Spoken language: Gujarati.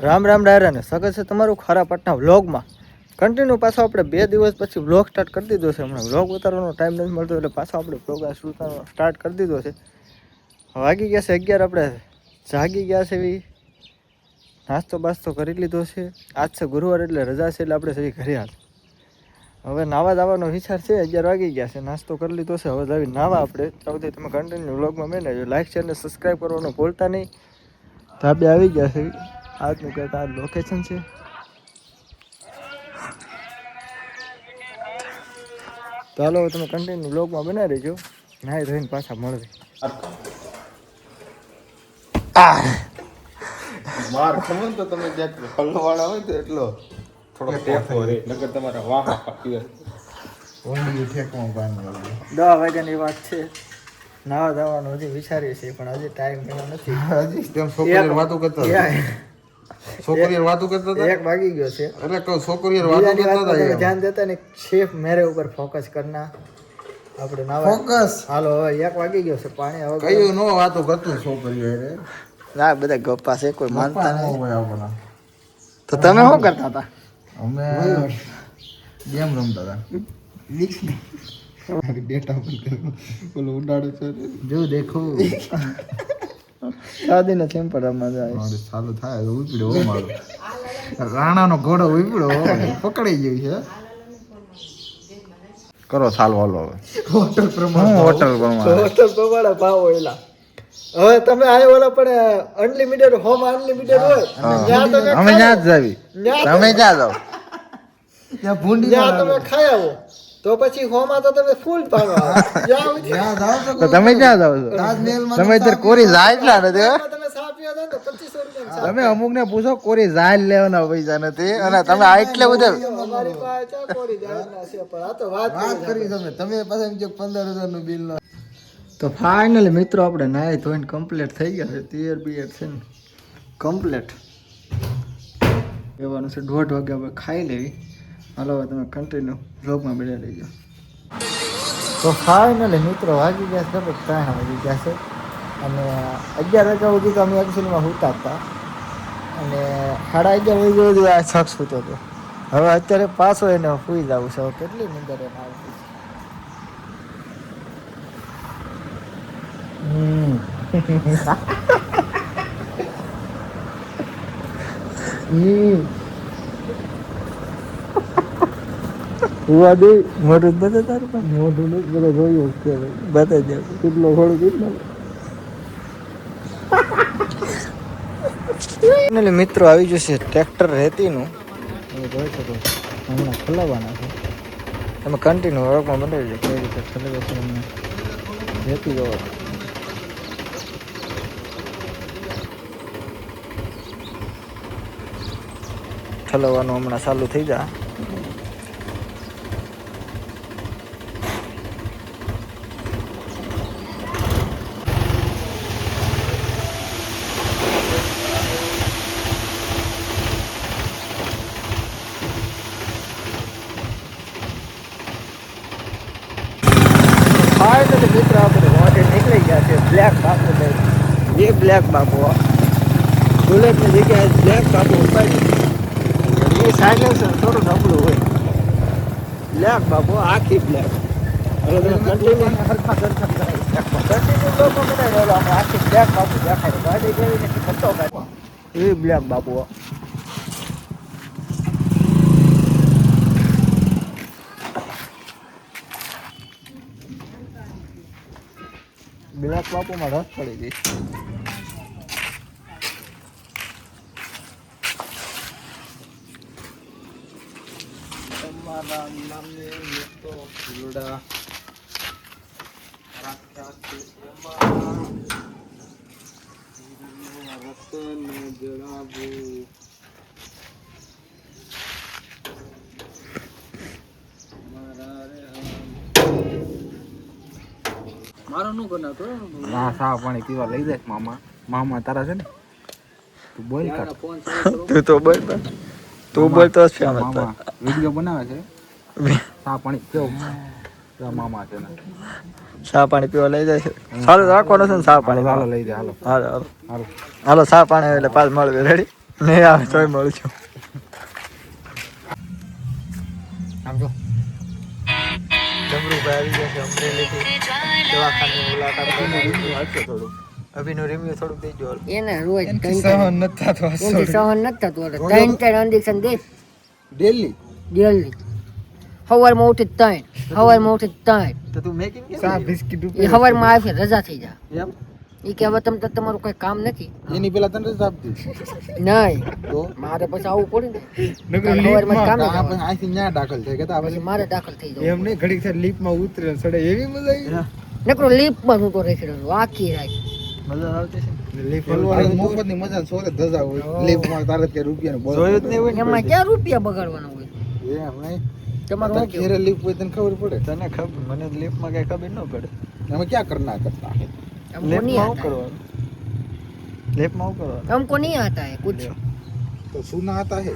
રામ રામ ડાયરા ને સ્વાગત છે તમારું ખારા પટના વ્લોગમાં. કન્ટિન્યુ પાછો આપણે 2 દિવસ પછી વ્લોગ સ્ટાર્ટ કરી દીધો છે. હમણાં વ્લોગ ઉતારવાનો ટાઈમ નથી મળતો એટલે પાછો આપણે પ્રોગ્રામ સ્ટાર્ટ કરી દીધો છે. વાગી ગયા છે 11. આપણે જાગી ગયા છે એવી નાસ્તો બાસ્તો કરી લીધો છે. આજ છે ગુરુવાર એટલે રજા છે એટલે આપણે સહી ઘરે હાલ. હવે નાવા જવાનો વિચાર છે. 11 વાગી ગયા છે, નાસ્તો કરી લીધો છે. હવે જાવી નાવા આપણે. ત્યાંથી તમે કન્ટિન્યુ વ્લોગમાં મેળવજો. લાઈક શેર ને સબસ્ક્રાઈબ કરવાનું ભૂલતા નહીં. ધાબે આવી ગયા છે. આજનું કંઈક આ લોકેશન છે. તો હાલો તમે કન્ટિન્યુ વ્લોગમાં બનાવી રહેજો. નાઈ ધોઈને પાછા મળવી. માર ખમણ તો તમે જ્યાં ફલવાળા હોય તો એટલો થોડો ટેકો રે નકર તમારા વાહ પાકી ઓંડી ઠેકવા બાંધવા 10 વાગ્યાની વાત છે. નાવા જવાનું હજી વિચારીએ છીએ પણ હજી ટાઈમ મળ્યો નથી. હજી તેમ છોકરીઓ વાતો કરતા છોકરીઓ વાતો કરતા હતા. 1 વાગી ગયો છે એટલે કહું છોકરીઓ વાતો કરતા હતા. ધ્યાન દેતા ને શેફ મેરે ઉપર ફોકસ કરના આપણે નાવા ફોકસ. હાલો હવે 1 વાગી ગયો છે. પાણી હવે કયું નો વાતો કરતું છોકરીઓ એટલે ના બધા ગપ્પા છે, કોઈ માનતા નહીં હોય આપણા. તો તમે શું કરતા હતા? અમે ગેમ રમતા હતા. ડેટા પણ પેલો ઉડાડે છે જો દેખો શાદીના ચેમ્પર રમવા જાય. મારે ચાલુ થાય તો ઉપડ્યો મારો રાણાનો ઘોડો ઉપડ્યો પકડાઈ ગયું છે. કરો ચાલુ હાલો હવે હોટલ પ્રમાણે ભાવ હોય. હવે તમે આ ઓલા પણ અનલિમિટેડ હોમ અનલિમિટેડ હોય ત્યાં તમે અમે ત્યાં જ જાવી. તમે ક્યાં જાવ? ત્યાં ભૂંડી ત્યાં તમે ખાઈ આવો તો પછી હોમાં તો તમે ફૂલ પાડવા તો તમે ક્યાં જાવ છો? તમે અત્યારે કોરી જાય એટલા નથી. તમે સા પીવા દો તો 2500 રૂપિયા તમે અમુક ને પૂછો કોરી જાય લેવાના પૈસા નથી અને તમે આ એટલે બધા અમારી પાસે ચા કોરી જાય ના છે પણ આ તો વાત કરી તમે પાછા 15000 નું બિલ. તો ફાઇનલી મિત્રો આપણે નાઈ ધોઈને કમ્પ્લીટ થઈ ગયા છે. તિયર બિયર છે ને કમ્પ્લીટ એવાનું છે. 1:30 વાગે આપણે ખાઈ લેવી. હાલો હવે તમે કન્ટિન્યુ વ્લોગમાં બેઠા રહીજો. તો ફાઇનલી મિત્રો વાગી ગયા છે 3 વાગી ગયા છે અને 11 વાગ્યા સુધી તો અમે એકચ્યુઅલીમાં સૂતા હતા અને 11:30 વાગ્યા સુધી આ શખ્સ સૂતો હતો. હવે અત્યારે પાછો એને સૂઈ જવું છે. હવે કેટલી નીંદર એને આવતી છે. મોઢું બધા તારું પણ મોઢું બધા જોયું કે બતાવી દે કેટલો ઘોડું કેટલો મિત્રો આવી જશે ટ્રેક્ટર રેતીનું જોઈ શકો હમણાં ખલાવવાના છે. તમે કન્ટિન્યુ વર્કમાં બનાવી દો કઈ રીતે ખલાવે છે અમને રેતી જવા. ઠલવવાનું હમણાં ચાલુ થઈ જાય. ફાઇનલી મિત્ર આપણે મોઢે નીકળી ગયા છે. બ્લેક બાપુ લઈ એ બ્લેક બાપુ બુલેટની જગ્યાએ બ્લેક બાપુ ઉપાડી. એ સાયલેન્સર થોડું નબળું હોય. બ્લેક બાપુ આખી બ્લેક. હવે તમે કન્ટિન્યુ આખી બ્લેક બાપુ દેખાય. ગાડી જેવી ખતો કાઢ એ બ્લેક બાપુ. બ્લેક બાપુમાં રસ પડી ગઈ. તમારા નામે તો ફૂલડા રતન જણાવું. મારો નું કરના તો ના સા પાણી પીવા લઈ જાય મામા. મામા તારા છે ને તું બોલ કર. તું તો બોલ તું બોલતો છે. મામા વિડિયો બનાવે છે. સા પાણી કેવું મામા છે ને ચા પાણી પીવા લઈ જાય છે. સારું રાખવાનું છે ને ચા પાણી. હાલો લઈ જાય. હાલો હાલો હાલો હાલો હાલો ચા પાણી એટલે પાછ મળવે. રેડી નહીં આવે તોય મળું છું આમ જો જમરૂભાઈ આવી ગયા છે અમરેલીથી દવાખાની મુલાકાત કરીને હાલશે થોડું અભિનું રિવ્યુ થોડુંક દેજો એને રોજ સહન નથી થતો એનથી સહન નથી થતું એટલે ત્રણ ઇન્જેક્શન દે ડેલી ડેલી સવારમાં ઉઠી સવારમાં ઉઠી તો તું મેકિંગ કેમ ચા કરી? બિસ્કિટ એ સવારમાં આવી રજા થઈ જાય એમ એ કે હવે તમે તમારું કોઈ કામ નથી એની પેલા તને જ આપતી નહીં તો મારે પછી આવવું પડે ને નકર સવારમાં કામે લીપમાં જવાનું. અહીંથી ન્યા દાખલ થાય કે પછી મારે દાખલ થઈ જવું એમ નહીં ઘડીક થાય લીપમાં ઉતરે ને સડે એવી મજા આવી નકરો લીપમાં હું તો રહી રહ્યો આખી રાત મજા આવતી છે લીપ હલવાની મફતની મજા સોરે ધજા હોય લીપમાં તારે કે રૂપિયાનો બોલ જોયું જ નહીં હોય ને એમાં ક્યાં રૂપિયા બગાડવાના હોય એમ નહીં તમારું તારે શું કેવું? ઘેરે લીપ હોય તને ખબર પડે તને ખબર મને લીફમાં કઈ ખબર ન પડે અમે ક્યાં કરના કરતા हमको नहीं લેફ્ટમાં आता શું है કરવાનું લેફ્ટમાં શું કરવાનું हमको नहीं आता है कुछ તો સુના આતા હે